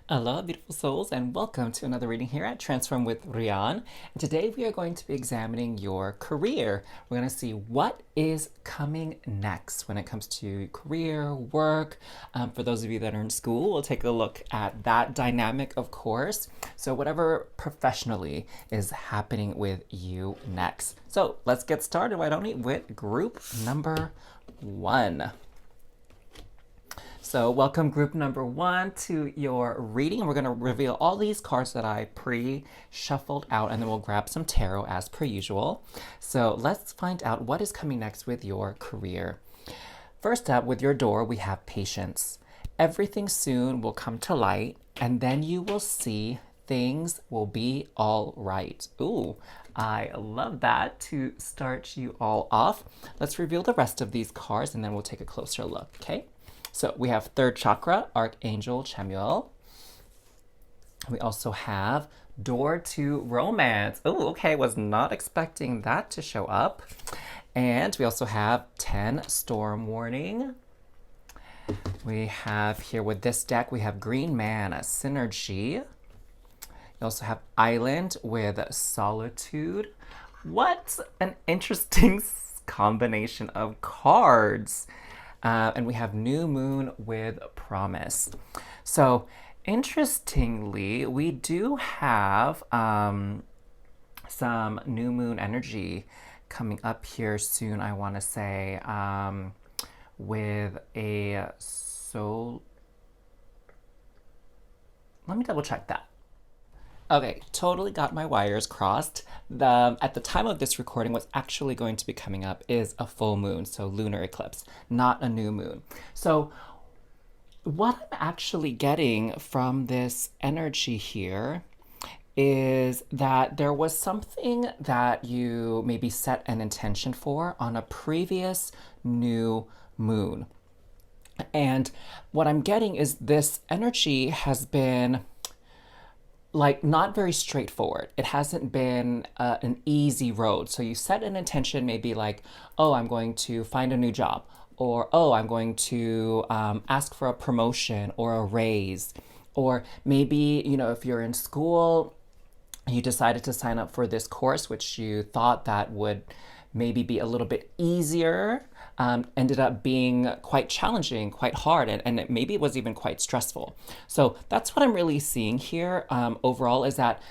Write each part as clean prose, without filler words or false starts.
Hello, beautiful souls, and welcome to another reading here at Transform with Rian. And today we are going to be examining your career. We're going to see what is coming next when it comes to career, work. For those of you that are in school, we'll take a look at that dynamic, of course. So, whatever professionally is happening with you next. So, let's get started, why don't we, with group number one. So welcome group number one to your reading. We're going to reveal all these cards that I pre-shuffled out, and then we'll grab some tarot as per usual. So let's find out what is coming next with your career. First up, with your door, we have patience. Everything soon will come to light, and then you will see things will be all right. Ooh, I love that to start you all off. Let's reveal the rest of these cards, and then we'll take a closer look, okay? So we have third chakra, Archangel Chamuel. We also have door to romance. Oh, okay, was not expecting that to show up. And we also have 10 storm warning. We have here with this deck, we have green man, synergy. We also have island with solitude. What an interesting combination of cards. And we have new moon with promise. So interestingly, we do have some new moon energy coming up here soon, I want to say, with a soul. Let me double check that. Okay, totally got my wires crossed. At the time of this recording, what's actually going to be coming up is a full moon, so lunar eclipse, not a new moon. So what I'm actually getting from this energy here is that there was something that you maybe set an intention for on a previous new moon. And what I'm getting is this energy has been like not very straightforward. It hasn't been an easy road. So you set an intention, maybe like, oh, I'm going to find a new job, or oh, I'm going to ask for a promotion or a raise, or maybe, you know, if you're in school, you decided to sign up for this course, which you thought that would maybe be a little bit easier, ended up being quite challenging, quite hard, and maybe it was even quite stressful. So that's what I'm really seeing here overall, is that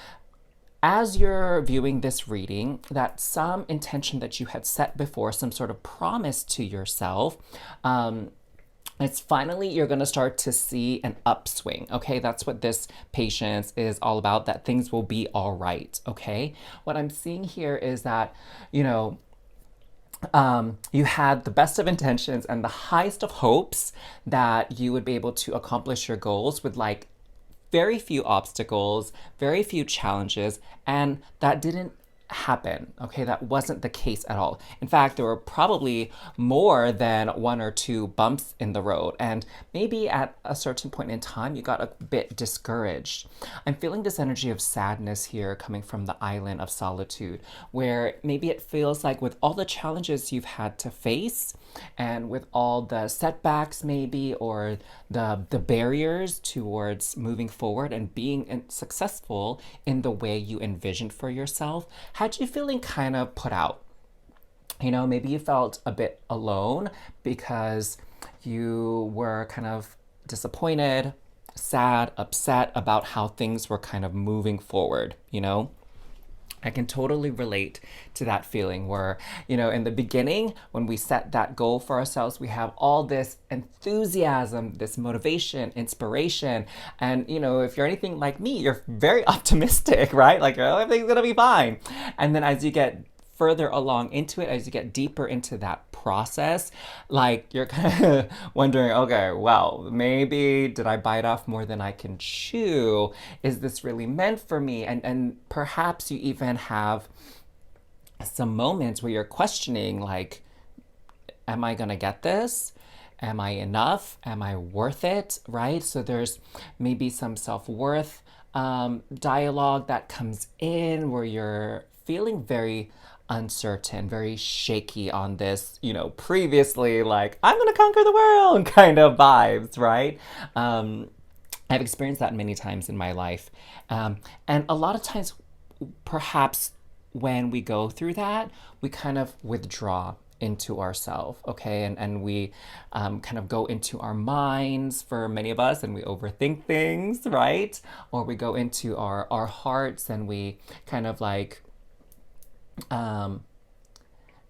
as you're viewing this reading, that some intention that you had set before, some sort of promise to yourself, it's finally, you're going to start to see an upswing. Okay, that's what this patience is all about, that things will be all right. Okay, what I'm seeing here is that, you know, you had the best of intentions and the highest of hopes that you would be able to accomplish your goals with like very few obstacles, very few challenges, and that didn't happen. Okay, that wasn't the case at all. In fact, there were probably more than one or two bumps in the road, and maybe at a certain point in time you got a bit discouraged. I'm feeling this energy of sadness here coming from the island of solitude, where maybe it feels like with all the challenges you've had to face and with all the setbacks maybe, or the barriers towards moving forward and being successful in the way you envisioned for yourself, had you feeling kind of put out. You know, maybe you felt a bit alone because you were kind of disappointed, sad, upset about how things were kind of moving forward, you know? I can totally relate to that feeling where, you know, in the beginning, when we set that goal for ourselves, we have all this enthusiasm, this motivation, inspiration. And, you know, if you're anything like me, you're very optimistic, right? Like, oh, everything's going to be fine. And then as you get further along into it, as you get deeper into that process, like you're kind of wondering, okay, well, maybe did I bite off more than I can chew? Is this really meant for me? And perhaps you even have some moments where you're questioning, like, am I gonna get this? Am I enough? Am I worth it? Right? So there's maybe some self-worth dialogue that comes in where you're feeling very uncertain, very shaky on this, you know, previously like, I'm gonna conquer the world kind of vibes, right? And I've experienced that many times in my life. And a lot of times, perhaps when we go through that, we kind of withdraw into ourselves, okay? And we kind of go into our minds for many of us and we overthink things, right? Or we go into our hearts and we kind of like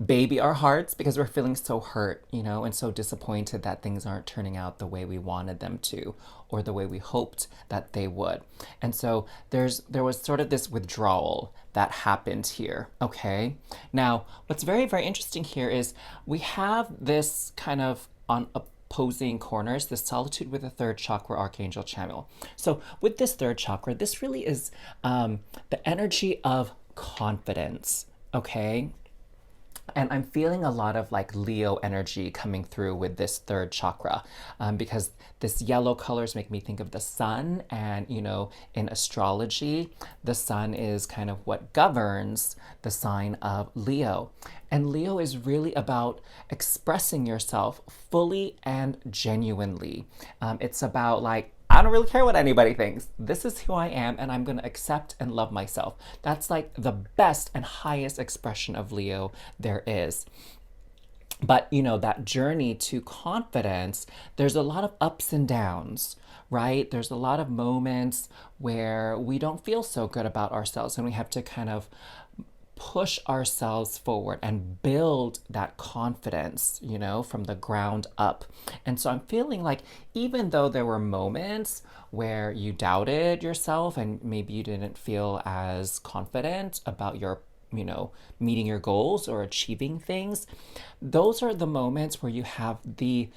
baby our hearts because we're feeling so hurt, you know, and so disappointed that things aren't turning out the way we wanted them to or the way we hoped that they would. And so there was sort of this withdrawal that happened here, okay? Now, what's very, very interesting here is we have this kind of on opposing corners, this solitude with the third chakra archangel channel. So with this third chakra, this really is the energy of confidence, okay? And I'm feeling a lot of like Leo energy coming through with this third chakra because this yellow colors make me think of the sun. And, you know, in astrology, the sun is kind of what governs the sign of Leo. And Leo is really about expressing yourself fully and genuinely. It's about like, I don't really care what anybody thinks. This is who I am, and I'm going to accept and love myself. That's like the best and highest expression of Leo there is. But, you know, that journey to confidence, there's a lot of ups and downs, right? There's a lot of moments where we don't feel so good about ourselves, and we have to kind of push ourselves forward and build that confidence, you know, from the ground up. And so I'm feeling like even though there were moments where you doubted yourself and maybe you didn't feel as confident about your, you know, meeting your goals or achieving things, those are the moments where you have the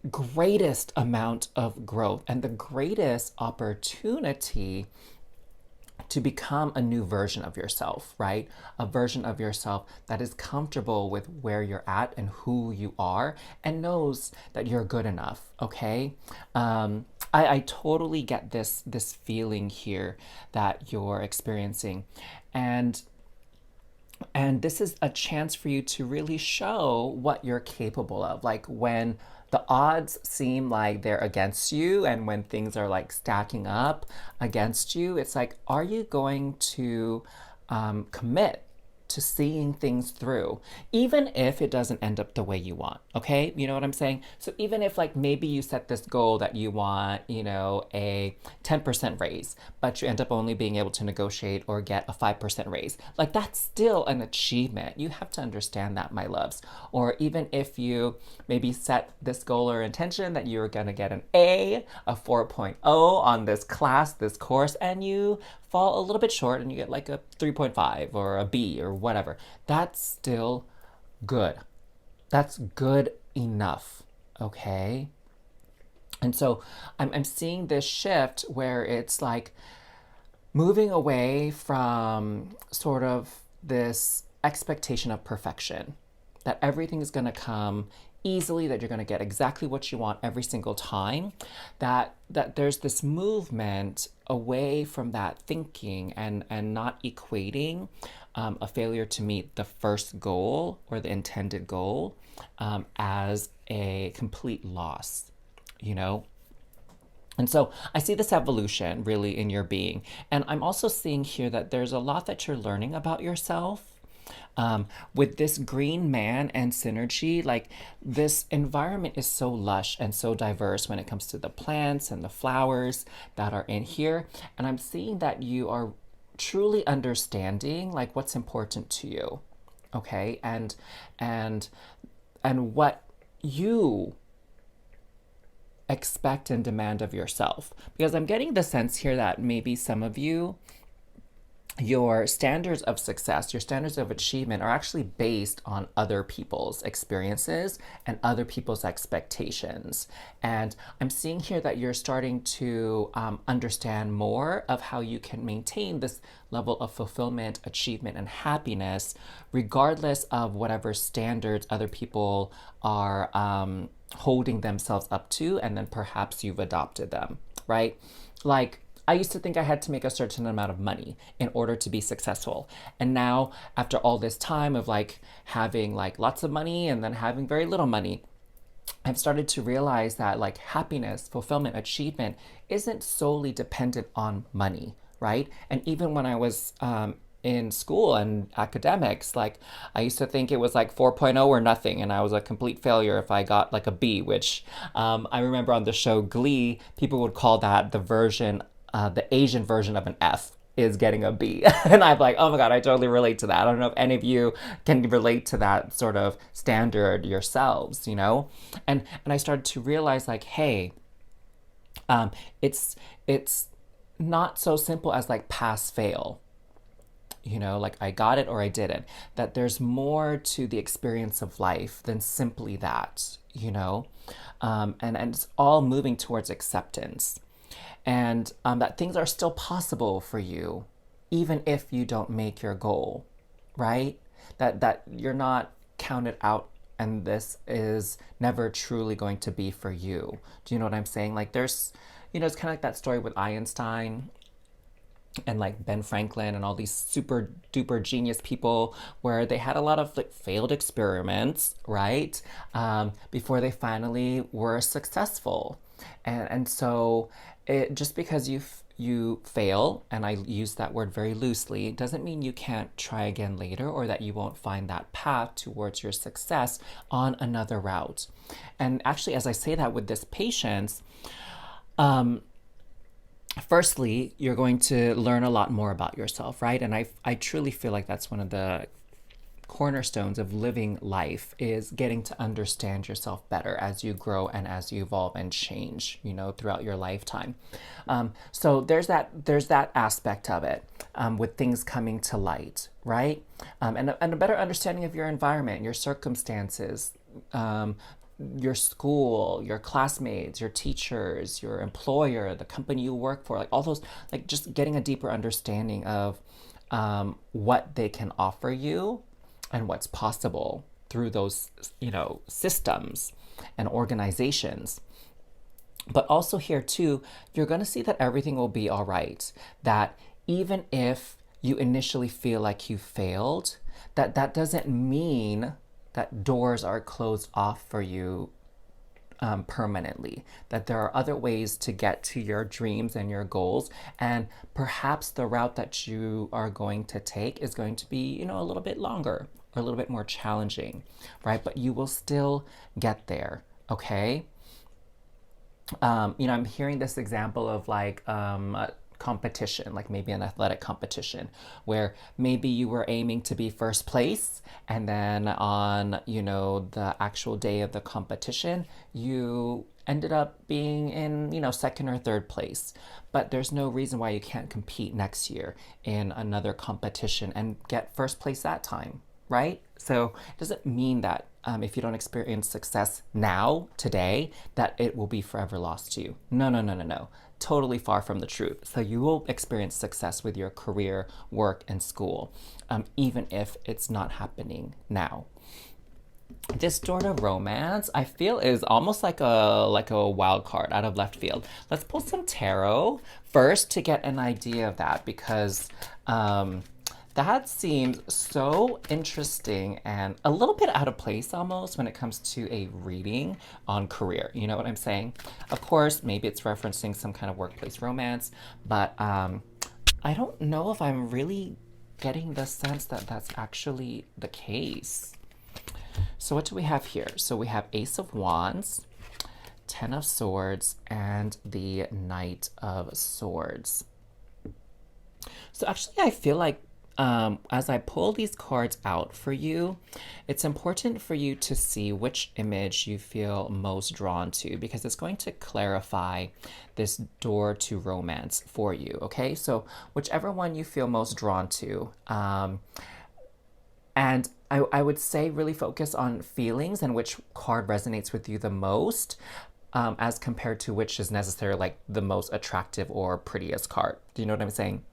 greatest amount of growth and the greatest opportunity to become a new version of yourself, right? A version of yourself that is comfortable with where you're at and who you are and knows that you're good enough, okay? I totally get this feeling here that you're experiencing. And this is a chance for you to really show what you're capable of. Like when the odds seem like they're against you and when things are like stacking up against you, it's like, are you going to commit to seeing things through, even if it doesn't end up the way you want, okay? You know what I'm saying? So even if like maybe you set this goal that you want, you know, a 10% raise, but you end up only being able to negotiate or get a 5% raise, like that's still an achievement. You have to understand that, my loves. Or even if you maybe set this goal or intention that you're gonna get an A, a 4.0 on this class, this course, and you fall a little bit short and you get like a 3.5 or a B or whatever, that's still good. That's good enough, okay? And so I'm seeing this shift where it's like moving away from sort of this expectation of perfection, that everything is going to come easily, that you're going to get exactly what you want every single time, that there's this movement away from that thinking and not equating a failure to meet the first goal or the intended goal as a complete loss, you know? And so I see this evolution really in your being. And I'm also seeing here that there's a lot that you're learning about yourself. With this green man and synergy, like this environment is so lush and so diverse when it comes to the plants and the flowers that are in here. And I'm seeing that you are truly understanding like what's important to you, okay? And what you expect and demand of yourself. Because I'm getting the sense here that maybe some of you, your standards of success, your standards of achievement are actually based on other people's experiences and other people's expectations. And I'm seeing here that you're starting to understand more of how you can maintain this level of fulfillment, achievement, and happiness, regardless of whatever standards other people are holding themselves up to, and then perhaps you've adopted them, right? Like, I used to think I had to make a certain amount of money in order to be successful. And now, after all this time of like having like lots of money and then having very little money, I've started to realize that like happiness, fulfillment, achievement isn't solely dependent on money, right? And even when I was in school and academics, like I used to think it was like 4.0 or nothing, and I was a complete failure if I got like a B, which I remember on the show Glee, people would call that the Asian version of an F is getting a B. And I'm like, oh my God, I totally relate to that. I don't know if any of you can relate to that sort of standard yourselves, you know? And I started to realize like, hey, um, it's not so simple as like pass fail, you know, like I got it or I didn't. That there's more to the experience of life than simply that, you know? And it's all moving towards acceptance. And that things are still possible for you, even if you don't make your goal, right? That you're not counted out and this is never truly going to be for you. Do you know what I'm saying? Like there's, you know, it's kind of like that story with Einstein and like Ben Franklin and all these super duper genius people where they had a lot of like failed experiments, right? Before they finally were successful. And so it just because you fail, and I use that word very loosely, it doesn't mean you can't try again later or that you won't find that path towards your success on another route. And actually, as I say that with this patience, firstly, you're going to learn a lot more about yourself, right? And I truly feel like that's one of the cornerstones of living life is getting to understand yourself better as you grow and as you evolve and change, you know, throughout your lifetime. So there's that aspect of it, with things coming to light, right? And a better understanding of your environment, your circumstances, your school, your classmates, your teachers, your employer, the company you work for, like all those, like just getting a deeper understanding of what they can offer you and what's possible through those, you know, systems and organizations. But also here too, you're going to see that everything will be all right. That even if you initially feel like you failed, that doesn't mean that doors are closed off for you permanently, that there are other ways to get to your dreams and your goals. And perhaps the route that you are going to take is going to be, you know, a little bit longer or a little bit more challenging, right? But you will still get there, okay? You know, I'm hearing this example of like a competition, like maybe an athletic competition, where maybe you were aiming to be first place, and then on, you know, the actual day of the competition, you ended up being in, you know, second or third place. But there's no reason why you can't compete next year in another competition and get first place that time, right? So it doesn't mean that if you don't experience success now, today, that it will be forever lost to you. No, no, no, no, no. Totally far from the truth. So you will experience success with your career, work, and school, even if it's not happening now. This door to romance, I feel, is almost like a wild card out of left field. Let's pull some tarot first to get an idea of that, because that seems so interesting and a little bit out of place almost when it comes to a reading on career. You know what I'm saying? Of course, maybe it's referencing some kind of workplace romance, but I don't know if I'm really getting the sense that that's actually the case. So what do we have here? So we have Ace of Wands, Ten of Swords, and the Knight of Swords. So actually, I feel like as I pull these cards out for you, it's important for you to see which image you feel most drawn to, because it's going to clarify this door to romance for you, okay? So whichever one you feel most drawn to, and I would say really focus on feelings and which card resonates with you the most, as compared to which is necessarily like the most attractive or prettiest card. Do you know what I'm saying?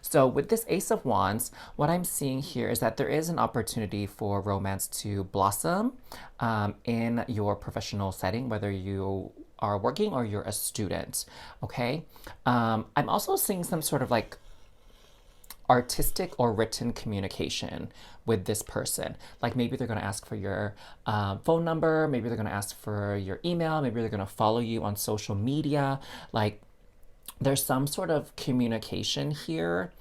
So with this Ace of Wands, what I'm seeing here is that there is an opportunity for romance to blossom in your professional setting, whether you are working or you're a student, okay? I'm also seeing some sort of like artistic or written communication with this person. Like maybe they're going to ask for your phone number, maybe they're going to ask for your email, maybe they're going to follow you on social media. Like there's some sort of communication here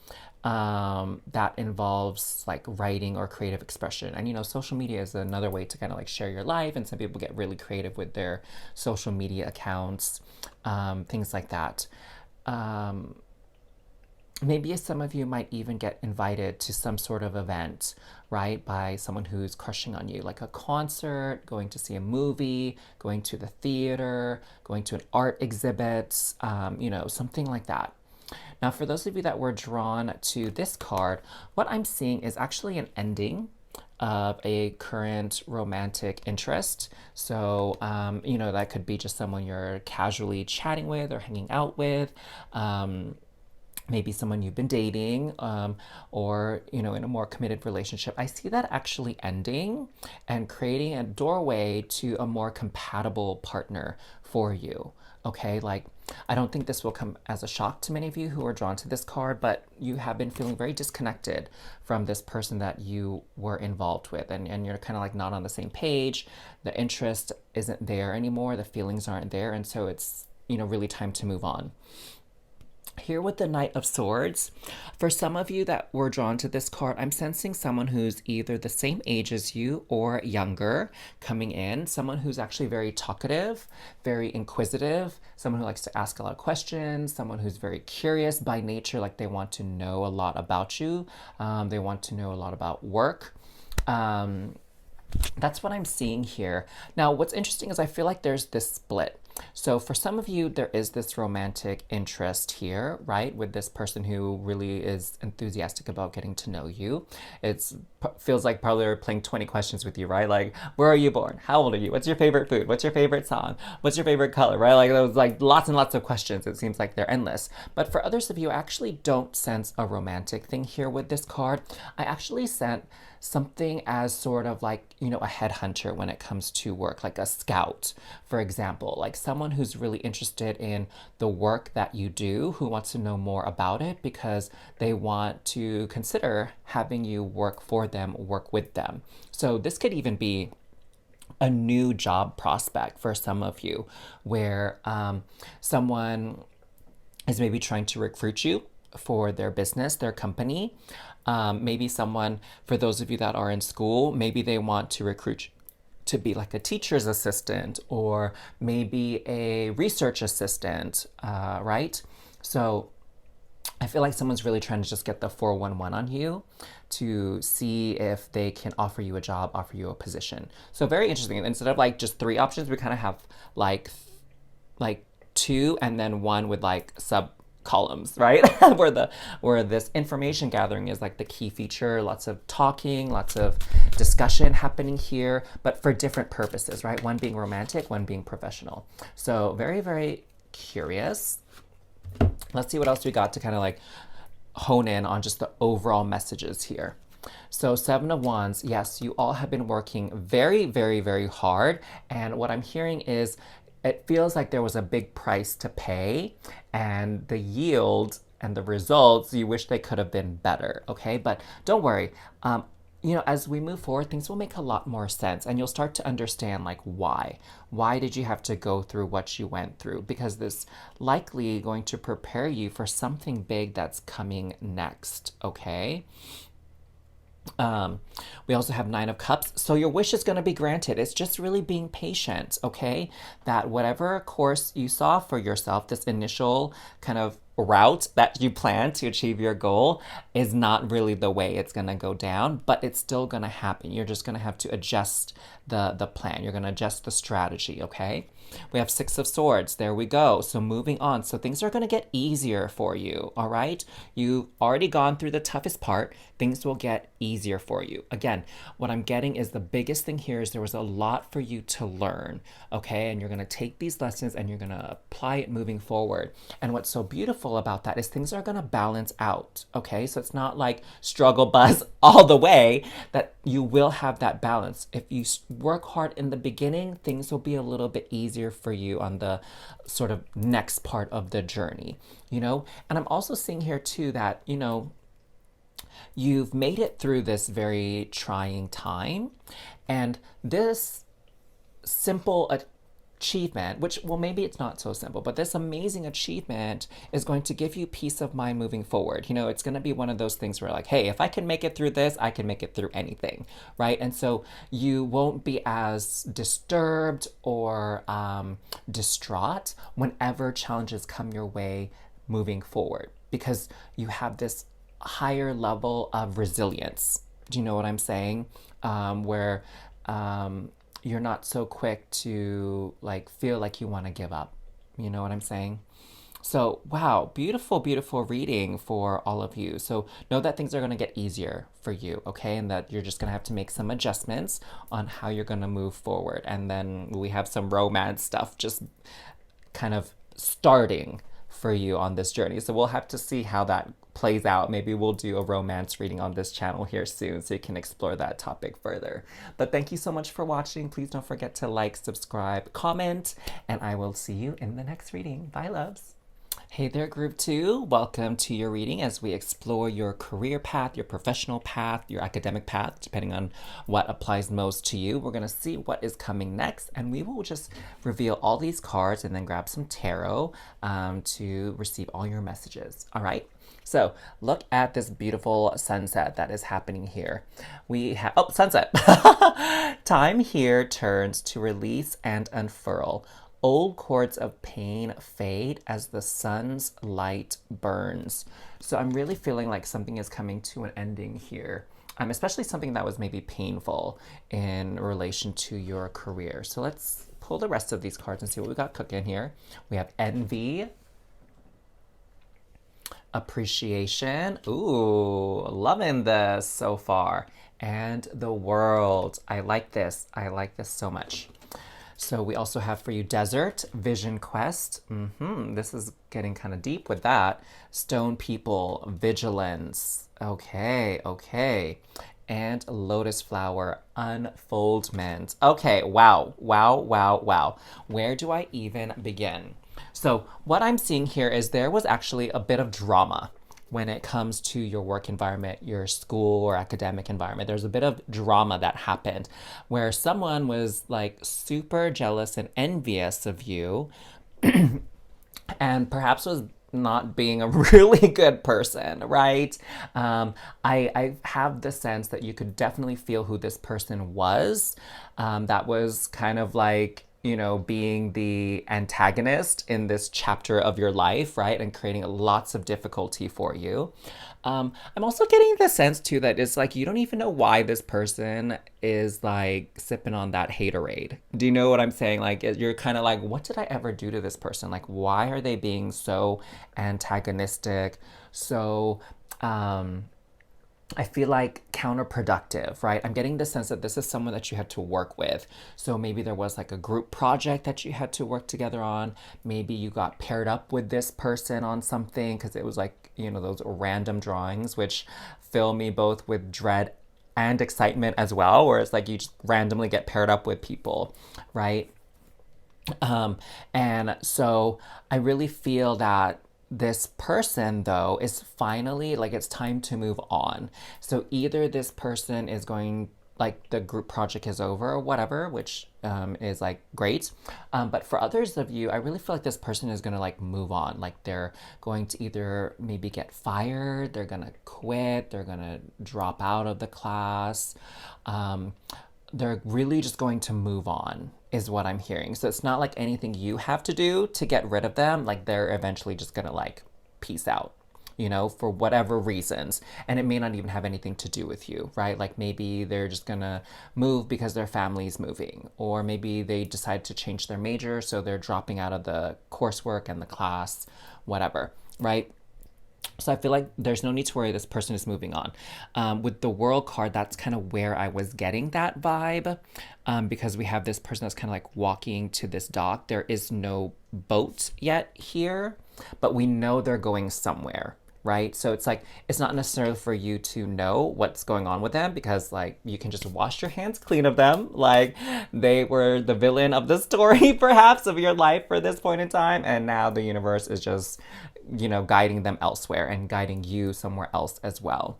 that involves like writing or creative expression. And you know, social media is another way to kind of like share your life, and some people get really creative with their social media accounts, things like that. Maybe some of you might even get invited to some sort of event, right, by someone who's crushing on you, like a concert, going to see a movie, going to the theater, going to an art exhibit, you know, something like that. Now, for those of you that were drawn to this card, what I'm seeing is actually an ending of a current romantic interest. So, you know, that could be just someone you're casually chatting with or hanging out with. Maybe someone you've been dating, or you know, in a more committed relationship. I see that actually ending and creating a doorway to a more compatible partner for you. Okay, like I don't think this will come as a shock to many of you who are drawn to this card, but you have been feeling very disconnected from this person that you were involved with, and you're kind of like not on the same page. The interest isn't there anymore, the feelings aren't there, and so it's, you know, really time to move on. Here with the Knight of Swords, for some of you that were drawn to this card, I'm sensing someone who's either the same age as you or younger coming in, someone who's actually very talkative, very inquisitive, someone who likes to ask a lot of questions, someone who's very curious by nature, like they want to know a lot about you, they want to know a lot about work. That's what I'm seeing here. Now, what's interesting is I feel like there's this split. So for some of you, there is this romantic interest here, right? With this person who really is enthusiastic about getting to know you. It feels like probably they're playing 20 questions with you, right? Like, where are you born? How old are you? What's your favorite food? What's your favorite song? What's your favorite color, right? Like those like lots and lots of questions. It seems like they're endless. But for others of you, I actually don't sense a romantic thing here with this card. I actually sense something as sort of like, you know, a headhunter when it comes to work, like a scout, for example, like someone who's really interested in the work that you do, who wants to know more about it because they want to consider having you work for them, work with them. So this could even be a new job prospect for some of you, where someone is maybe trying to recruit you for their business, their company. Maybe someone, for those of you that are in school, maybe they want to recruit you to be like a teacher's assistant or maybe a research assistant, right? So I feel like someone's really trying to just get the 411 on you to see if they can offer you a job, offer you a position. So very interesting. Instead of like just 3 options, we kind of have like 2 and then 1 with like sub columns, right? where this information gathering is like the key feature, lots of talking, lots of discussion happening here, but for different purposes, right? One being romantic, one being professional. So very, very curious. Let's see what else we got to kind of like hone in on just the overall messages here. So 7 of Wands, yes, you all have been working very, very, very hard. And what I'm hearing is it feels like there was a big price to pay, and the yield and the results, you wish they could have been better, okay? But don't worry. You know, as we move forward, things will make a lot more sense, and you'll start to understand like why. Why did you have to go through what you went through? Because this likely going to prepare you for something big that's coming next, okay? We also have 9 of Cups. So your wish is going to be granted. It's just really being patient, okay? That whatever course you saw for yourself, this initial kind of route that you plan to achieve your goal is not really the way it's going to go down, but it's still going to happen. You're just going to have to adjust the plan. You're going to adjust the strategy, okay? We have 6 of Swords. There we go. So moving on. So things are going to get easier for you, all right? You've already gone through the toughest part. Things will get easier for you. Again, what I'm getting is the biggest thing here is there was a lot for you to learn, okay? And you're going to take these lessons and you're going to apply it moving forward. And what's so beautiful about that is things are going to balance out, okay? So it's not like struggle bus all the way, that you will have that balance. If you work hard in the beginning, things will be a little bit easier for you on the sort of next part of the journey, you know? And I'm also seeing here too that, you know, you've made it through this very trying time, and this simple achievement, which, well, maybe it's not so simple, but this amazing achievement is going to give you peace of mind moving forward. You know, it's going to be one of those things where, like, hey, if I can make it through this, I can make it through anything, right? And so you won't be as disturbed or distraught whenever challenges come your way moving forward, because you have this higher level of resilience. Do you know what I'm saying? Where you're not so quick to like feel like you want to give up. You know what I'm saying? So, wow, beautiful, beautiful reading for all of you. So, know that things are going to get easier for you, okay? And that you're just going to have to make some adjustments on how you're going to move forward. And then we have some romance stuff just kind of starting for you on this journey. So, we'll have to see how that plays out. Maybe we'll do a romance reading on this channel here soon so you can explore that topic further. But thank you so much for watching. Please don't forget to like, subscribe, comment, and I will see you in the next reading. Bye, loves. Hey there, Group 2. Welcome to your reading as we explore your career path, your professional path, your academic path, depending on what applies most to you. We're going to see what is coming next, and we will just reveal all these cards and then grab some tarot to receive all your messages. All right? So look at this beautiful sunset that is happening here. We have, oh, sunset. Time here turns to release and unfurl. Old cords of pain fade as the sun's light burns. So I'm really feeling like something is coming to an ending here, especially something that was maybe painful in relation to your career. So let's pull the rest of these cards and see what we got cooking here. We have envy, appreciation. Ooh, loving this so far. And the world. I like this. I like this so much. So we also have for you desert, vision quest. This is getting kind of deep with that. Stone people, vigilance. Okay, okay. And lotus flower, unfoldment. Okay, wow, wow, wow, wow. Where do I even begin? So what I'm seeing here is there was actually a bit of drama when it comes to your work environment, your school or academic environment. There's a bit of drama that happened where someone was like super jealous and envious of you and perhaps was not being a really good person, right? I have the sense that you could definitely feel who this person was. That was kind of like, you know, being the antagonist in this chapter of your life, right? And creating lots of difficulty for you. I'm also getting the sense too that it's like you don't even know why this person is like sipping on that haterade. Do you know what I'm saying? Like you're kind of like, what did I ever do to this person? Like, why are they being so antagonistic? So, I feel like counterproductive, right? I'm getting the sense that this is someone that you had to work with. So maybe there was like a group project that you had to work together on. Maybe you got paired up with this person on something because it was like, you know, those random drawings, which fill me both with dread and excitement as well, where it's like you just randomly get paired up with people, right? And so I really feel that this person, though, is finally like it's time to move on. So either this person is going, like the group project is over or whatever, which is like great. But for others of you, I really feel like this person is going to like move on. Like they're going to either maybe get fired, they're going to quit, they're going to drop out of the class. They're really just going to move on is what I'm hearing. So it's not like anything you have to do to get rid of them. Like they're eventually just gonna like peace out, you know, for whatever reasons. And it may not even have anything to do with you, right? Like maybe they're just gonna move because their family's moving, or maybe they decide to change their major, so they're dropping out of the coursework and the class, whatever, right? So I feel like there's no need to worry, this person is moving on. With the World card, that's kind of where I was getting that vibe, because we have this person that's kind of like walking to this dock. There is no boat yet here, but we know they're going somewhere, right? So it's like, it's not necessarily for you to know what's going on with them, because like you can just wash your hands clean of them. Like they were the villain of the story perhaps of your life for this point in time, and now the universe is just guiding them elsewhere and guiding you somewhere else as well.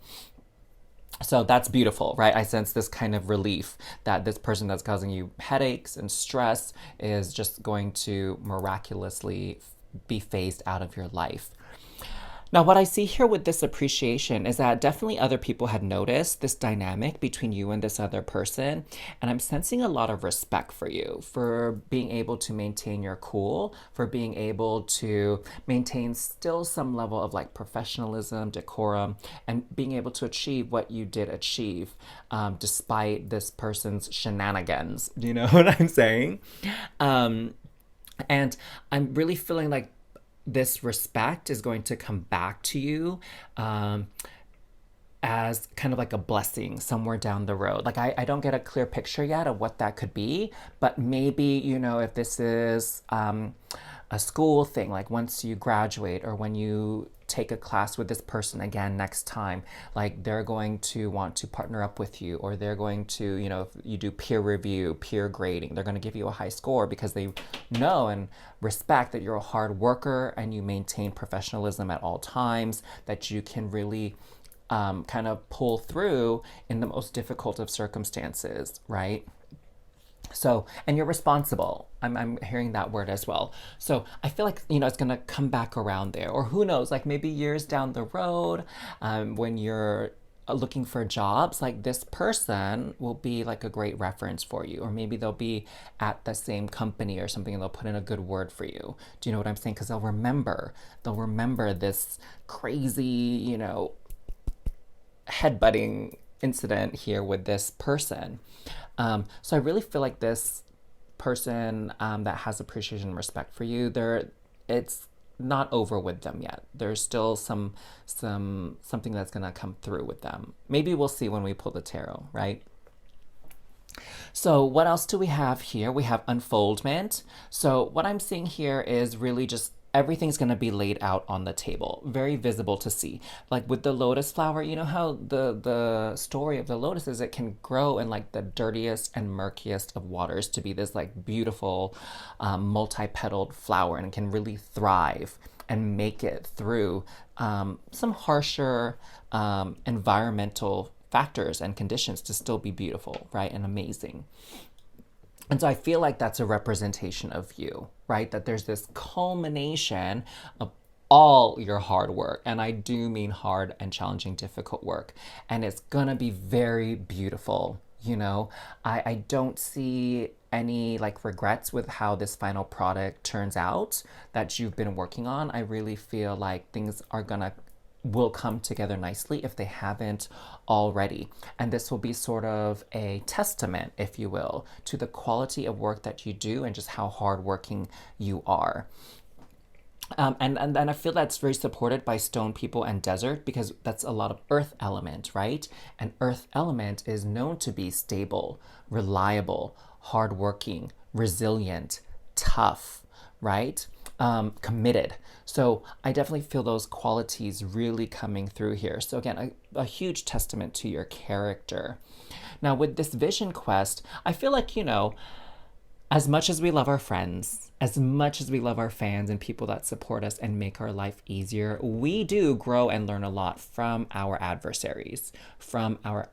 So that's beautiful, right? I sense this kind of relief that this person that's causing you headaches and stress is just going to miraculously be phased out of your life. Now, what I see here with this appreciation is that definitely other people had noticed this dynamic between you and this other person. And I'm sensing a lot of respect for you for being able to maintain your cool, for being able to maintain still some level of like professionalism, decorum, and being able to achieve what you did achieve despite this person's shenanigans. Do you know what I'm saying? And I'm really feeling like this respect is going to come back to you as kind of like a blessing somewhere down the road. Like, I don't get a clear picture yet of what that could be, but maybe, if this is a school thing, like once you graduate or when you take a class with this person again next time, like they're going to want to partner up with you, or they're going to, if you do peer review, peer grading, they're going to give you a high score because they know and respect that you're a hard worker and you maintain professionalism at all times, that you can really kind of pull through in the most difficult of circumstances, right? So, and you're responsible. I'm hearing that word as well. So I feel like, it's going to come back around there. Or who knows, like maybe years down the road, when you're looking for jobs, like this person will be like a great reference for you. Or maybe they'll be at the same company or something and they'll put in a good word for you. Do you know what I'm saying? Because they'll remember this crazy, headbutting incident here with this person. So I really feel like this person that has appreciation and respect for you, it's not over with them yet. There's still something that's gonna come through with them. Maybe we'll see when we pull the tarot, right? So what else do we have here? We have unfoldment. So what I'm seeing here is really just everything's going to be laid out on the table, very visible to see. Like with the lotus flower, you know how the story of the lotus is it can grow in like the dirtiest and murkiest of waters to be this like beautiful multi-petaled flower, and can really thrive and make it through some harsher environmental factors and conditions to still be beautiful, right, and amazing. And so I feel like that's a representation of you, right? That there's this culmination of all your hard work. And I do mean hard and challenging, difficult work. And it's gonna be very beautiful, I don't see any like regrets with how this final product turns out that you've been working on. I really feel like things will come together nicely if they haven't already. And this will be sort of a testament, if you will, to the quality of work that you do and just how hardworking you are. And I feel that's very supported by stone people and desert, because that's a lot of earth element, right? And earth element is known to be stable, reliable, hardworking, resilient, tough, right? Committed. So I definitely feel those qualities really coming through here. So again, a huge testament to your character. Now with this vision quest, I feel like, as much as we love our friends, as much as we love our fans and people that support us and make our life easier, we do grow and learn a lot from our adversaries, from our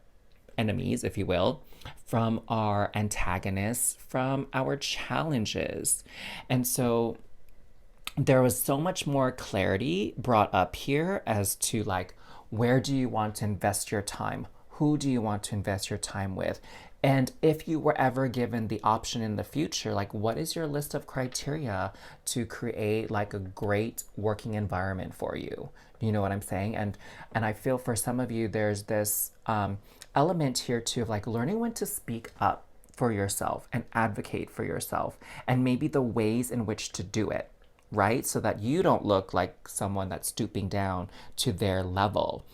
enemies, if you will, from our antagonists, from our challenges. And so there was so much more clarity brought up here as to like, where do you want to invest your time? Who do you want to invest your time with? And if you were ever given the option in the future, like what is your list of criteria to create like a great working environment for you? You know what I'm saying? And I feel for some of you, there's this element here too of like learning when to speak up for yourself and advocate for yourself, and maybe the ways in which to do it, right? So that you don't look like someone that's stooping down to their level.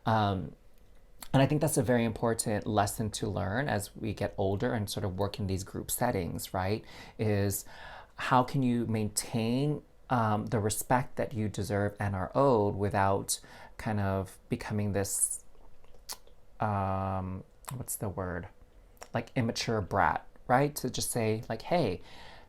And I think that's a very important lesson to learn as we get older and sort of work in these group settings, right? Is how can you maintain the respect that you deserve and are owed without kind of becoming this, what's the word? Like immature brat, right? To just say like, hey,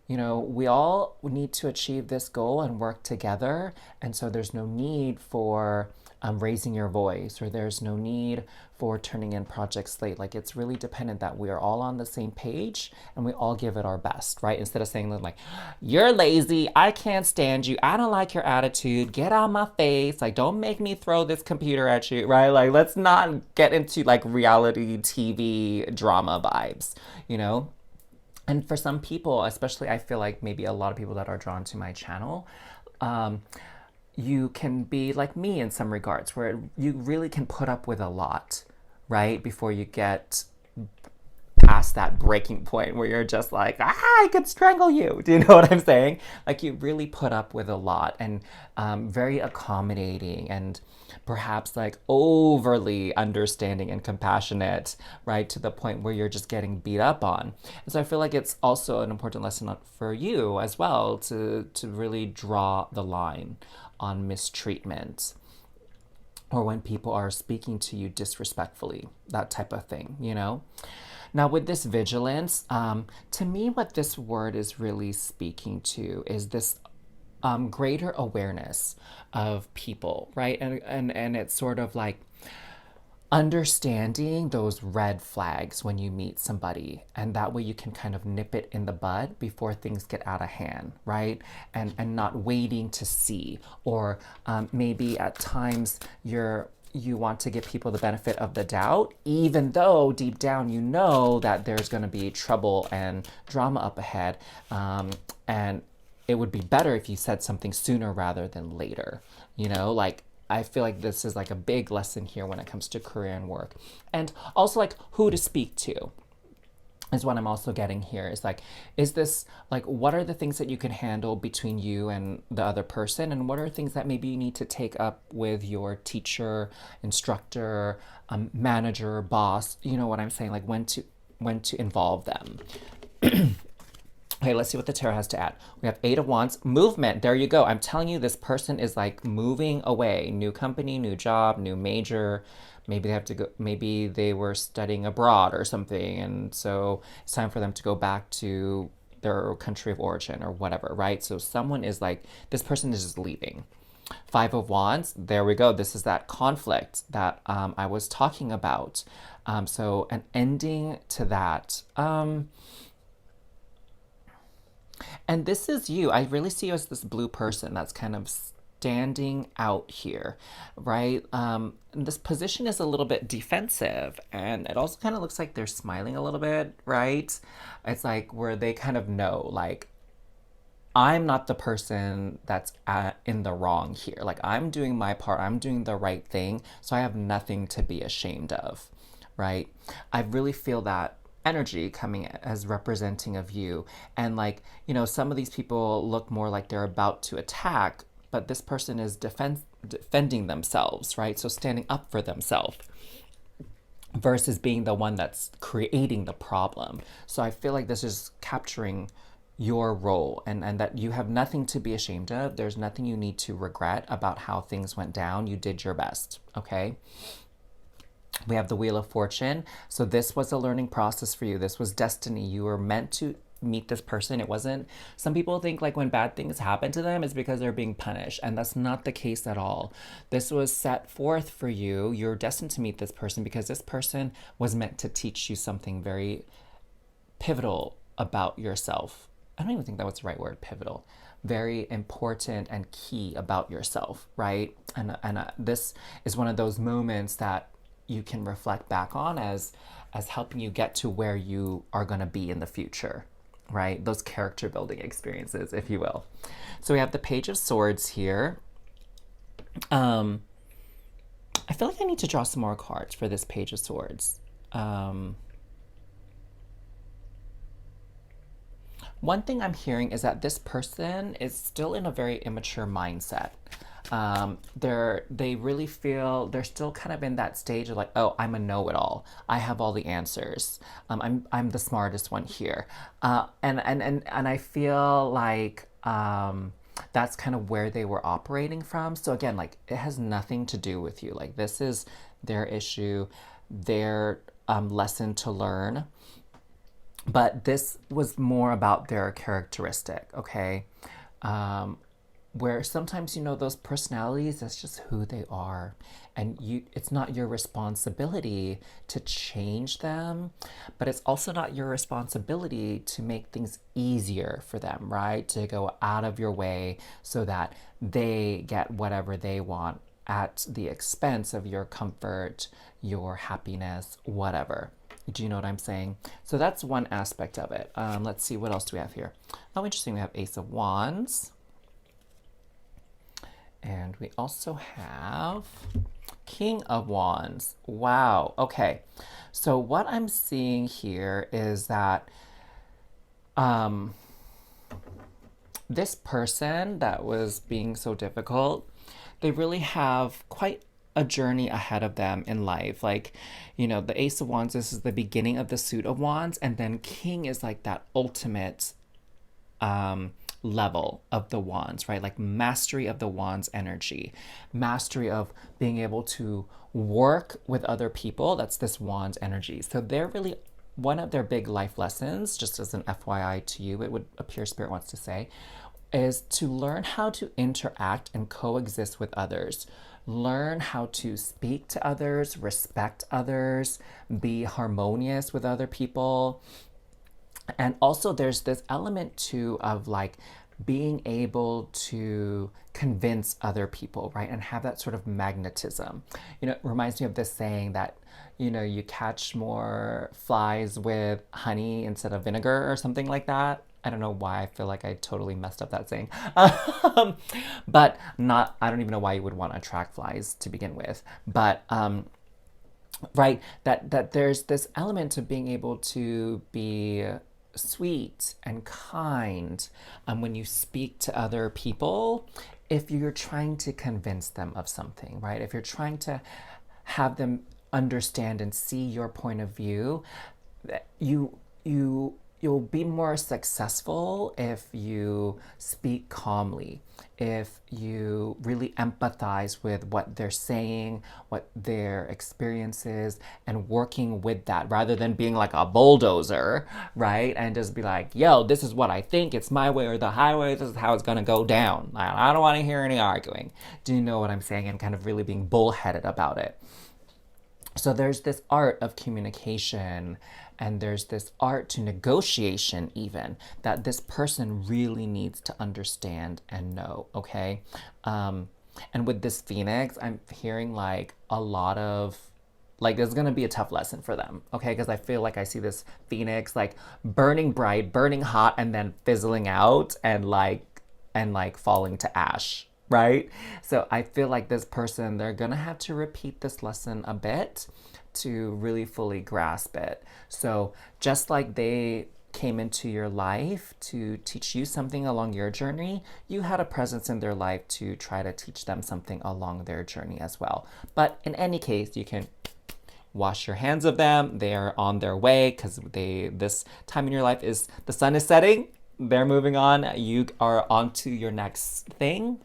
we all need to achieve this goal and work together. And so there's no need for raising your voice, or there's no need for turning in projects late. Like, it's really dependent that we are all on the same page and we all give it our best, right? Instead of saying like, you're lazy, I can't stand you, I don't like your attitude, get out of my face, like, don't make me throw this computer at you, right? Like, let's not get into like reality TV drama vibes, you know? And for some people, especially, I feel like maybe a lot of people that are drawn to my channel, um, you can be like me in some regards, where you really can put up with a lot, right? Before you get past that breaking point where you're just like, I could strangle you. Do you know what I'm saying? Like, you really put up with a lot, and very accommodating, and perhaps like overly understanding and compassionate, right? To the point where you're just getting beat up on. And so I feel like it's also an important lesson for you as well to really draw the line on mistreatment, or when people are speaking to you disrespectfully, that type of thing. Now, with this vigilance, to me, what this word is really speaking to is this greater awareness of people, right? And it's sort of like understanding those red flags when you meet somebody, and that way you can kind of nip it in the bud before things get out of hand, right? And not waiting to see, or maybe at times you want to give people the benefit of the doubt, even though deep down you know that there's going to be trouble and drama up ahead, and it would be better if you said something sooner rather than later. Like, I feel like this is like a big lesson here when it comes to career and work. And also, like, who to speak to is what I'm also getting here. Is like, is this like, what are the things that you can handle between you and the other person? And what are things that maybe you need to take up with your teacher, instructor, manager, boss? You know what I'm saying? Like, when to involve them. Okay, let's see what the tarot has to add. We have Eight of Wands, movement. There you go. I'm telling you, this person is like moving away. New company, new job, new major. Maybe they have to go, maybe they were studying abroad or something, and so it's time for them to go back to their country of origin or whatever, right? So someone is like, this person is just leaving. Five of Wands, there we go. This is that conflict that I was talking about. So an ending to that. And this is you. I really see you as this blue person that's kind of standing out here, right? This position is a little bit defensive, and it also kind of looks like they're smiling a little bit, right? It's like where they kind of know, like, I'm not the person that's in the wrong here. Like, I'm doing my part, I'm doing the right thing, so I have nothing to be ashamed of, right? I really feel that energy coming as representing of you. And like, some of these people look more like they're about to attack, but this person is defending themselves, right? So standing up for themselves versus being the one that's creating the problem. So I feel like this is capturing your role, and that you have nothing to be ashamed of. There's nothing you need to regret about how things went down. You did your best, okay? We have the Wheel of Fortune. So this was a learning process for you. This was destiny. You were meant to meet this person. It wasn't, some people think like when bad things happen to them, it's because they're being punished. And that's not the case at all. This was set forth for you. You're destined to meet this person because this person was meant to teach you something very pivotal about yourself. I don't even think that was the right word, pivotal. Very important and key about yourself, right? And this is one of those moments that you can reflect back on as helping you get to where you are going to be in the future, right? Those character building experiences, if you will. So we have the Page of Swords here. I feel like I need to draw some more cards for this Page of Swords. One thing I'm hearing is that this person is still in a very immature mindset. They really feel they're still kind of in that stage of like, oh, I'm a know-it-all. I have all the answers. I'm the smartest one here. And I feel like that's kind of where they were operating from. So again, like, it has nothing to do with you. Like, this is their issue, their lesson to learn. But this was more about their characteristic, okay? Um, where sometimes, you know, those personalities, that's just who they are, and it's not your responsibility to change them, but it's also not your responsibility to make things easier for them, right? To go out of your way so that they get whatever they want at the expense of your comfort, your happiness, whatever. Do you know what I'm saying? So that's one aspect of it. Let's see, what else do we have here? Oh, interesting. We have Ace of Wands. And we also have King of Wands. Wow. Okay. So what I'm seeing here is that this person that was being so difficult, they really have quite a journey ahead of them in life. Like, you know, the Ace of Wands, this is the beginning of the suit of Wands, and then King is like that ultimate level of the wands, right? Like mastery of the wands energy, mastery of being able to work with other people. That's this wands energy. So they're really, one of their big life lessons, just as an FYI to you, it would appear Spirit wants to say, is to learn how to interact and coexist with others. Learn how to speak to others, respect others, be harmonious with other people. And also there's this element too of like being able to convince other people, right? And have that sort of magnetism. You know, it reminds me of this saying that, you know, you catch more flies with honey instead of vinegar or something like that. I don't know why I feel like I totally messed up that saying. But not, I don't even know why you would want to attract flies to begin with. But right, that there's this element of being able to be sweet and kind when you speak to other people, if you're trying to convince them of something, right? If you're trying to have them understand and see your point of view, you'll be more successful if you speak calmly, if you really empathize with what they're saying, what their experience is, and working with that rather than being like a bulldozer, right? And just be like, yo, this is what I think, it's my way or the highway, this is how it's gonna go down. I don't wanna hear any arguing. Do you know what I'm saying? And kind of really being bullheaded about it. So there's this art of communication, and there's this art to negotiation even, that this person really needs to understand and know, okay? And with this Phoenix, I'm hearing like a lot of, like, there's gonna be a tough lesson for them, okay? Because I feel like I see this Phoenix like burning bright, burning hot, and then fizzling out and like falling to ash, right? So I feel like this person, they're gonna have to repeat this lesson a bit to really fully grasp it. So just like they came into your life to teach you something along your journey, you had a presence in their life to try to teach them something along their journey as well. But in any case, you can wash your hands of them. They are on their way because this time in your life is the sun is setting. They're moving on. You are on to your next thing.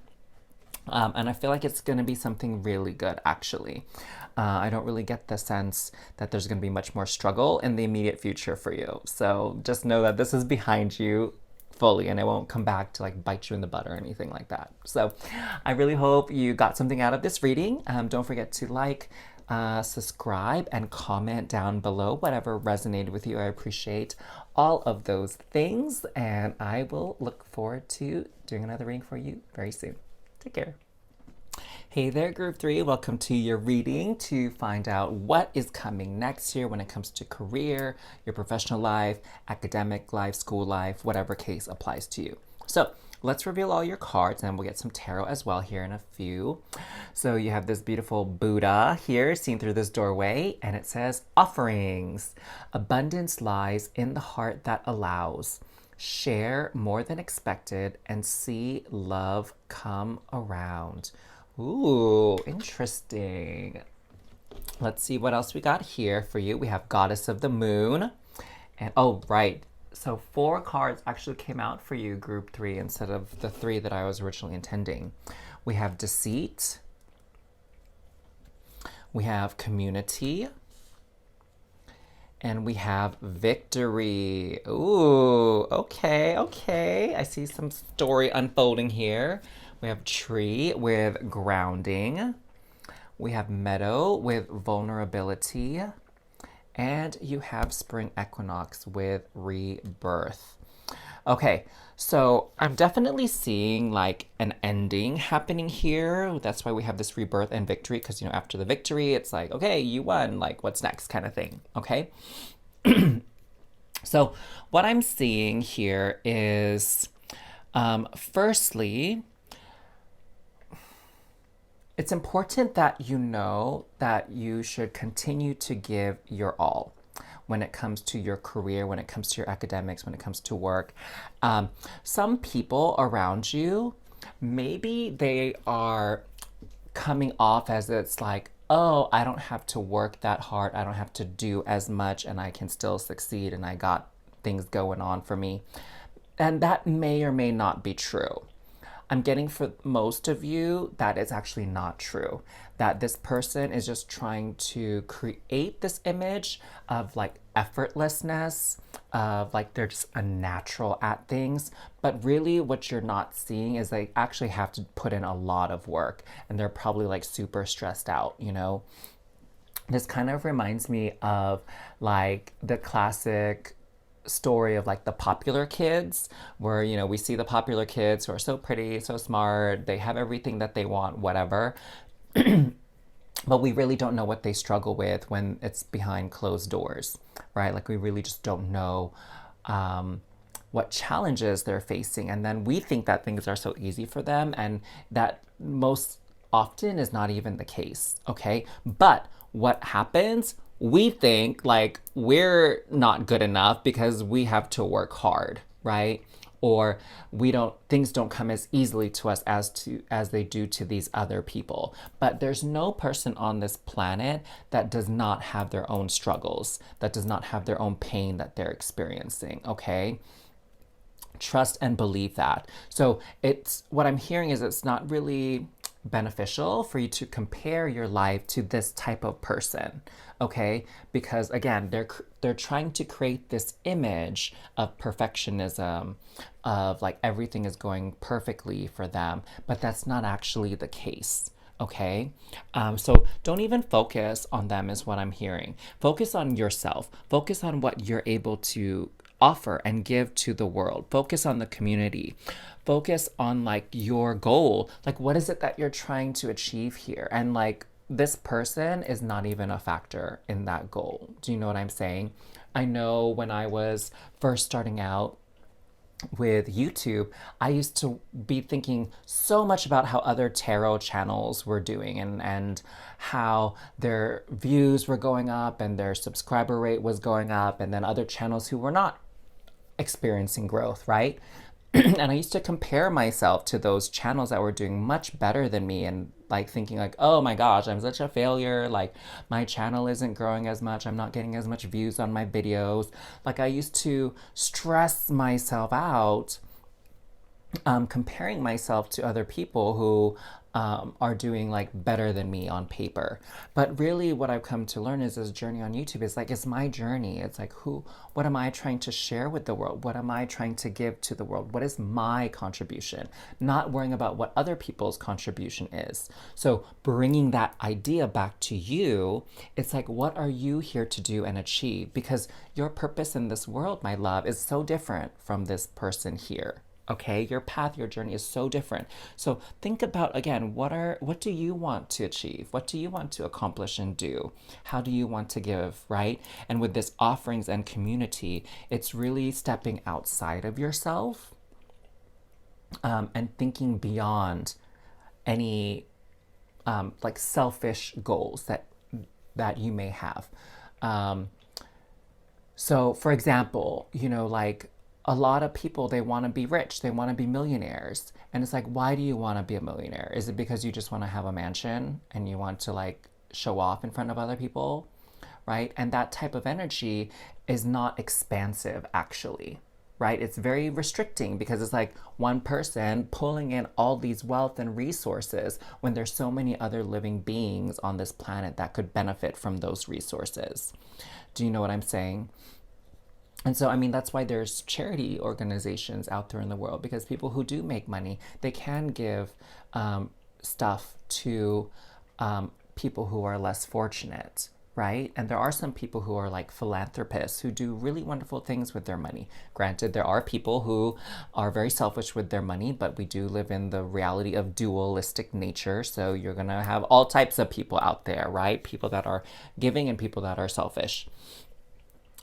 And I feel like it's going to be something really good, actually. I don't really get the sense that there's going to be much more struggle in the immediate future for you. So just know that this is behind you fully, and it won't come back to like bite you in the butt or anything like that. So I really hope you got something out of this reading. Don't forget to like, subscribe, and comment down below whatever resonated with you. I appreciate all of those things, and I will look forward to doing another reading for you very soon. Take care. Hey there, Group 3. Welcome to your reading to find out what is coming next year when it comes to career, your professional life, academic life, school life, whatever case applies to you. So let's reveal all your cards, and we'll get some tarot as well here in a few. So you have this beautiful Buddha here seen through this doorway, and it says offerings. Abundance lies in the heart that allows. Share more than expected and see love come around. Ooh, interesting. Let's see what else we got here for you. We have Goddess of the Moon. And oh, right. So 4 cards actually came out for you, Group 3, instead of the 3 that I was originally intending. We have Deceit. We have Community. And we have victory. Ooh, okay, okay. I see some story unfolding here. We have tree with grounding. We have meadow with vulnerability. And you have spring equinox with rebirth. Okay, so I'm definitely seeing like an ending happening here. That's why we have this rebirth and victory, because, you know, after the victory, it's like, okay, you won, like, what's next kind of thing, okay? So, what I'm seeing here is, firstly, it's important that you know that you should continue to give your all when it comes to your career, when it comes to your academics, when it comes to work. Some people around you, maybe they are coming off as it's like, oh, I don't have to work that hard, I don't have to do as much, and I can still succeed, and I got things going on for me. And that may or may not be true. I'm getting for most of you that is actually not true. That this person is just trying to create this image of like effortlessness, of like they're just a natural at things. But really, what you're not seeing is they actually have to put in a lot of work, and they're probably like super stressed out, you know? This kind of reminds me of like the classic story of like the popular kids, where, you know, we see the popular kids who are so pretty, so smart, they have everything that they want, whatever, but we really don't know what they struggle with when it's behind closed doors, right? Like we really just don't know what challenges they're facing, and then we think that things are so easy for them, and that most often is not even the case, okay? But what happens, we think like we're not good enough because we have to work hard, right? Or we don't, things don't come as easily to us as they do to these other people. But there's no person on this planet that does not have their own struggles, that does not have their own pain that they're experiencing, okay? Trust and believe that. So it's, what I'm hearing is it's not really beneficial for you to compare your life to this type of person, okay? Because again, they're trying to create this image of perfectionism, of like everything is going perfectly for them, but that's not actually the case. Okay, so don't even focus on them, is what I'm hearing. Focus on yourself. Focus on what you're able to offer and give to the world. Focus on the community. Focus on like your goal. Like, what is it that you're trying to achieve here? And like, this person is not even a factor in that goal. Do you know what I'm saying? I know when I was first starting out with YouTube, I used to be thinking so much about how other tarot channels were doing, and how their views were going up and their subscriber rate was going up, and then other channels who were not experiencing growth, right? And I used to compare myself to those channels that were doing much better than me, and like thinking like, oh my gosh, I'm such a failure. Like my channel isn't growing as much. I'm not getting as much views on my videos. Like I used to stress myself out, comparing myself to other people who are doing like better than me on paper. But really, what I've come to learn is this journey on YouTube is like, it's my journey. It's like, what am I trying to share with the world? What am I trying to give to the world? What is my contribution? Not worrying about what other people's contribution is. So bringing that idea back to you, it's like, what are you here to do and achieve? Because your purpose in this world, my love, is so different from this person here. Okay, your path, your journey is so different. So think about, again, what do you want to achieve? What do you want to accomplish and do? How do you want to give, right? And with this offerings and community, it's really stepping outside of yourself, and thinking beyond any like selfish goals that you may have. So for example, you know, like a lot of people, they want to be rich, they want to be millionaires. And it's like, why do you want to be a millionaire? Is it because you just want to have a mansion and you want to like show off in front of other people, right? And that type of energy is not expansive, actually. right? It's very restricting because it's like one person pulling in all these wealth and resources when there's so many other living beings on this planet that could benefit from those resources. Do you know what I'm saying? And so, I mean, that's why there's charity organizations out there in the world, because people who do make money, they can give stuff to people who are less fortunate, right? And there are some people who are like philanthropists who do really wonderful things with their money. Granted, there are people who are very selfish with their money, but we do live in the reality of dualistic nature. So you're going to have all types of people out there, right? People that are giving and people that are selfish.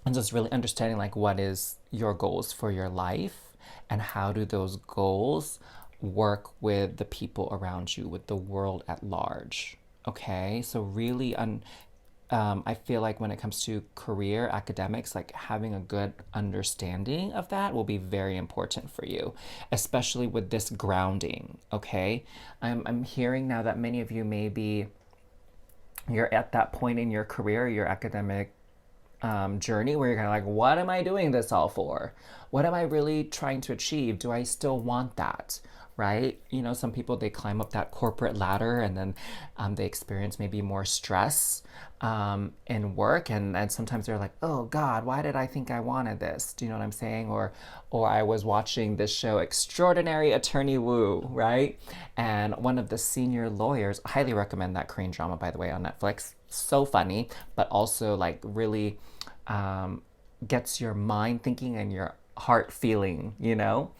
And just really understanding like what is your goals for your life and how do those goals work with the people around you, with the world at large. Okay, so really I feel like when it comes to career academics, like having a good understanding of that will be very important for you, especially with this grounding. Okay, I'm hearing now that many of you maybe you're at that point in your career, your academic journey where you're kind of like, what am I doing this all for? What am I really trying to achieve? Do I still want that? Right? You know, some people, they climb up that corporate ladder and then they experience maybe more stress in work. And sometimes they're like, oh God, why did I think I wanted this? Do you know what I'm saying? Or I was watching this show, Extraordinary Attorney Woo, right? And one of the senior lawyers, I highly recommend that Korean drama, by the way, on Netflix. So funny, but also like really gets your mind thinking and your heart feeling, you know?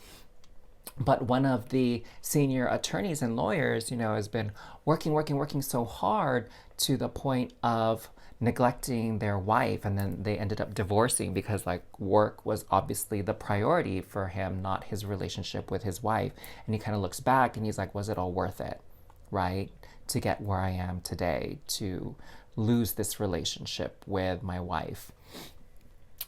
But one of the senior attorneys and lawyers, you know, has been working so hard to the point of neglecting their wife. And then they ended up divorcing because, like, work was obviously the priority for him, not his relationship with his wife. And he kind of looks back and he's like, was it all worth it? Right? To get where I am today, to lose this relationship with my wife.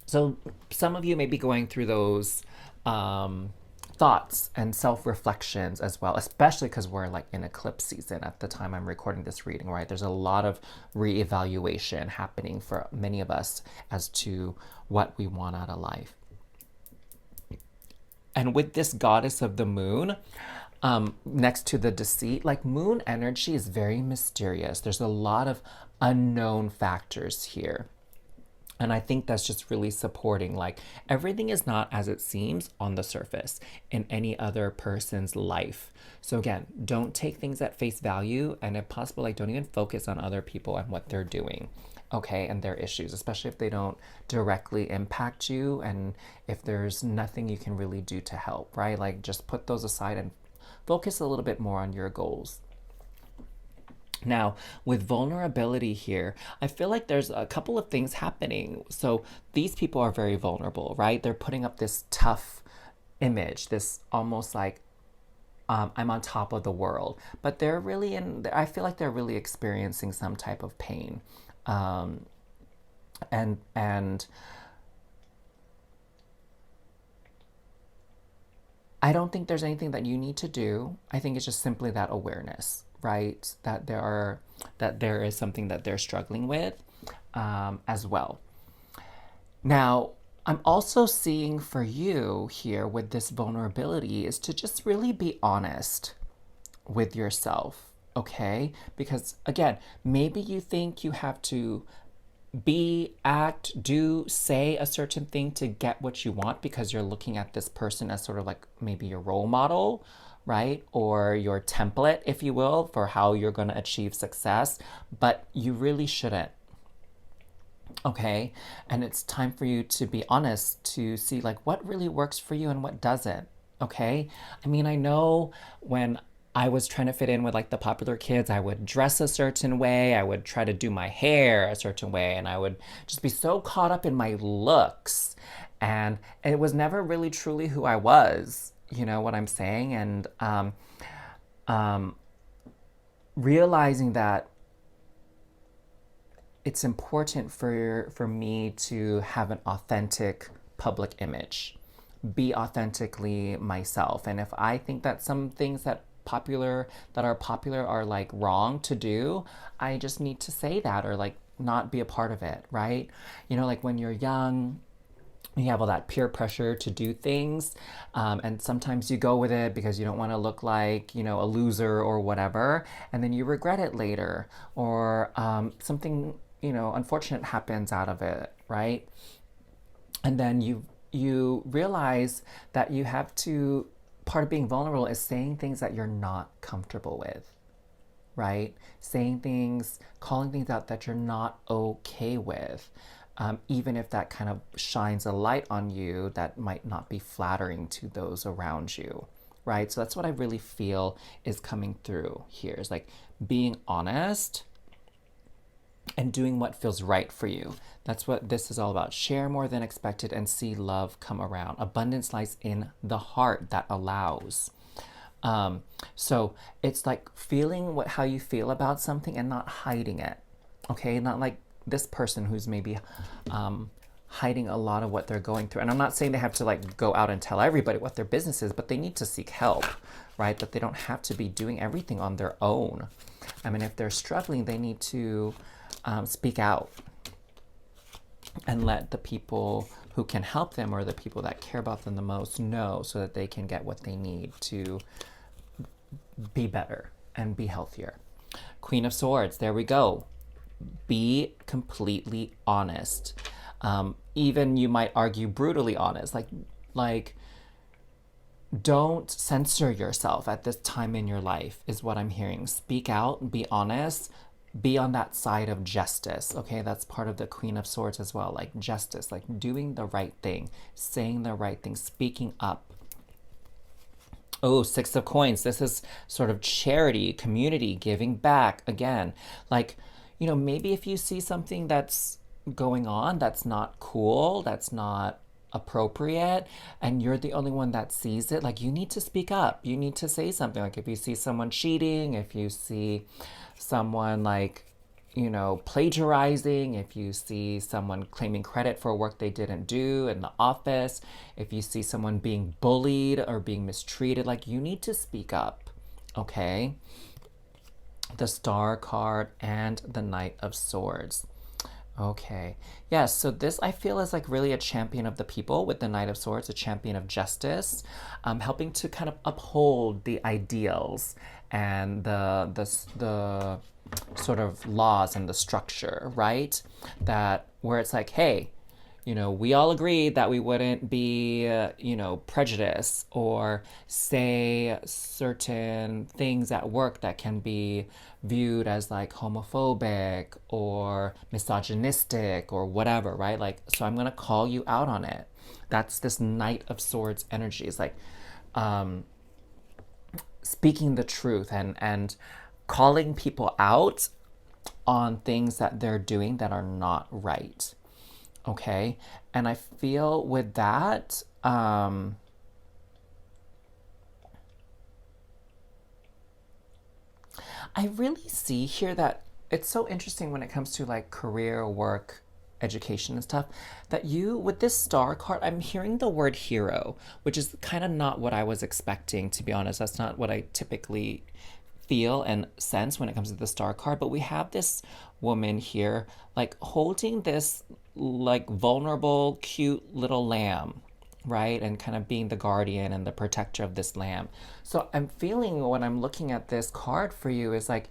So some of you may be going through those thoughts and self-reflections as well, especially because we're like in eclipse season at the time I'm recording this reading, right? There's a lot of reevaluation happening for many of us as to what we want out of life. And with this goddess of the moon, next to the deceit, like moon energy is very mysterious. There's a lot of unknown factors here. And I think that's just really supporting, like, everything is not as it seems on the surface in any other person's life. So again, don't take things at face value, and if possible, like, don't even focus on other people and what they're doing, okay, and their issues, especially if they don't directly impact you and if there's nothing you can really do to help, right? Like, just put those aside and focus a little bit more on your goals. Now, with vulnerability here, I feel like there's a couple of things happening. So these people are very vulnerable, right? They're putting up this tough image, this almost like I'm on top of the world. But they're really I feel like they're really experiencing some type of pain. And I don't think there's anything that you need to do. I think it's just simply that awareness, right? That there is something that they're struggling with as well. Now, I'm also seeing for you here with this vulnerability is to just really be honest with yourself, okay? Because again, maybe you think you have to be, act, do, say a certain thing to get what you want because you're looking at this person as sort of like maybe your role model, right? Or your template, if you will, for how you're going to achieve success. But you really shouldn't. Okay? And it's time for you to be honest, to see like what really works for you and what doesn't. Okay? I mean, I know when I was trying to fit in with like the popular kids, I would dress a certain way, I would try to do my hair a certain way, and I would just be so caught up in my looks. And it was never really truly who I was, you know what I'm saying? And realizing that it's important for me to have an authentic public image, be authentically myself. And if I think that some things that are popular are like wrong to do, I just need to say that or like not be a part of it, right? You know, like when you're young, You have all that peer pressure to do things, and sometimes you go with it because you don't want to look like, you know, a loser or whatever, and then you regret it later, or something, you know, unfortunate happens out of it, right? And then you realize that you have to, part of being vulnerable is saying things that you're not comfortable with, right? Saying things, calling things out that you're not okay with, even if that kind of shines a light on you that might not be flattering to those around you, right? So that's what I really feel is coming through here, is like being honest and doing what feels right for you. That's what this is all about. Share more than expected and see love come around. Abundance lies in the heart that allows. So it's like feeling how you feel about something and not hiding it. Okay, not like this person who's maybe hiding a lot of what they're going through. And I'm not saying they have to like go out and tell everybody what their business is, but they need to seek help, right? That they don't have to be doing everything on their own. I mean, if they're struggling, they need to speak out and let the people who can help them, or the people that care about them the most, know, so that they can get what they need to be better and be healthier. Queen of Swords, there we go. Be completely honest. Even you might argue brutally honest. Like don't censor yourself at this time in your life, is what I'm hearing. Speak out, be honest, be on that side of justice. Okay, that's part of the Queen of Swords as well. Like justice, like doing the right thing, saying the right thing, speaking up. Oh, Six of Coins. This is sort of charity, community, giving back. Again, like, you know, maybe if you see something that's going on that's not cool, that's not appropriate, and you're the only one that sees it, like, you need to speak up. You need to say something. Like, if you see someone cheating, if you see someone, like, you know, plagiarizing, if you see someone claiming credit for work they didn't do in the office, if you see someone being bullied or being mistreated, like, you need to speak up, okay? The Star card and the Knight of Swords. Okay. Yes, so this I feel is like really a champion of the people with the Knight of Swords, a champion of justice, helping to kind of uphold the ideals and the sort of laws and the structure, right? That where it's like, hey, you know, we all agreed that we wouldn't be, you know, prejudice or say certain things at work that can be viewed as like homophobic or misogynistic or whatever, right? Like, so I'm going to call you out on it. That's this Knight of Swords energy. It's like speaking the truth and calling people out on things that they're doing that are not right. Okay. And I feel with that, I really see here that it's so interesting when it comes to like career, work, education and stuff, that you, with this star card, I'm hearing the word hero, which is kind of not what I was expecting, to be honest. That's not what I typically feel and sense when it comes to the star card. But we have this woman here, like holding this like vulnerable, cute little lamb, right? And kind of being the guardian and the protector of this lamb. So I'm feeling when I'm looking at this card for you is like,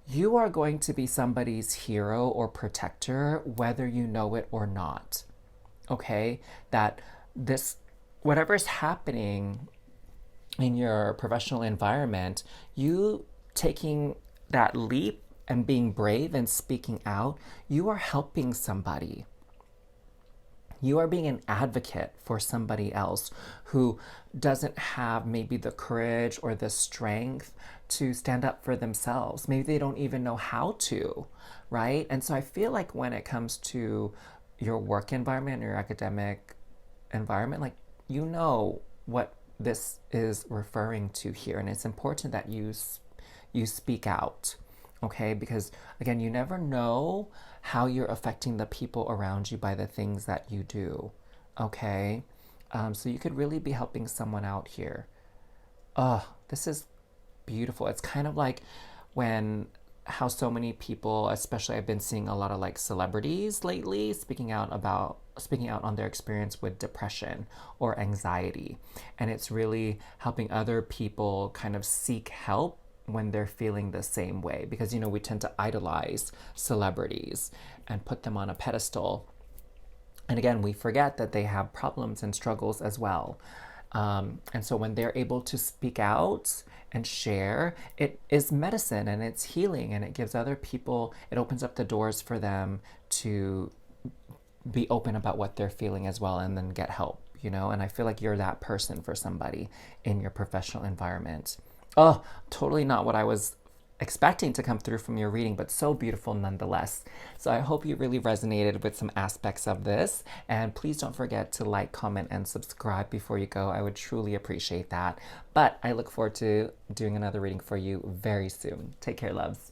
you are going to be somebody's hero or protector, whether you know it or not. Okay? That this, whatever's happening in your professional environment, you taking that leap and being brave and speaking out, you are helping somebody. You are being an advocate for somebody else who doesn't have maybe the courage or the strength to stand up for themselves. Maybe they don't even know how to, right? And so I feel like when it comes to your work environment or your academic environment, like, you know what this is referring to here. And it's important that you speak out, okay? Because again, you never know how you're affecting the people around you by the things that you do, okay? So you could really be helping someone out here. Oh, this is beautiful. It's kind of like when how so many people, especially I've been seeing a lot of like celebrities lately speaking out on their experience with depression or anxiety. And it's really helping other people kind of seek help when they're feeling the same way, because you know we tend to idolize celebrities and put them on a pedestal, and again we forget that they have problems and struggles as well. And so when they're able to speak out and share, it is medicine and it's healing, and it gives other people, it opens up the doors for them to be open about what they're feeling as well, and then get help, you know? And I feel like you're that person for somebody in your professional environment. Oh, totally not what I was expecting to come through from your reading, but so beautiful nonetheless. So I hope you really resonated with some aspects of this. And please don't forget to like, comment, and subscribe before you go. I would truly appreciate that. But I look forward to doing another reading for you very soon. Take care, loves.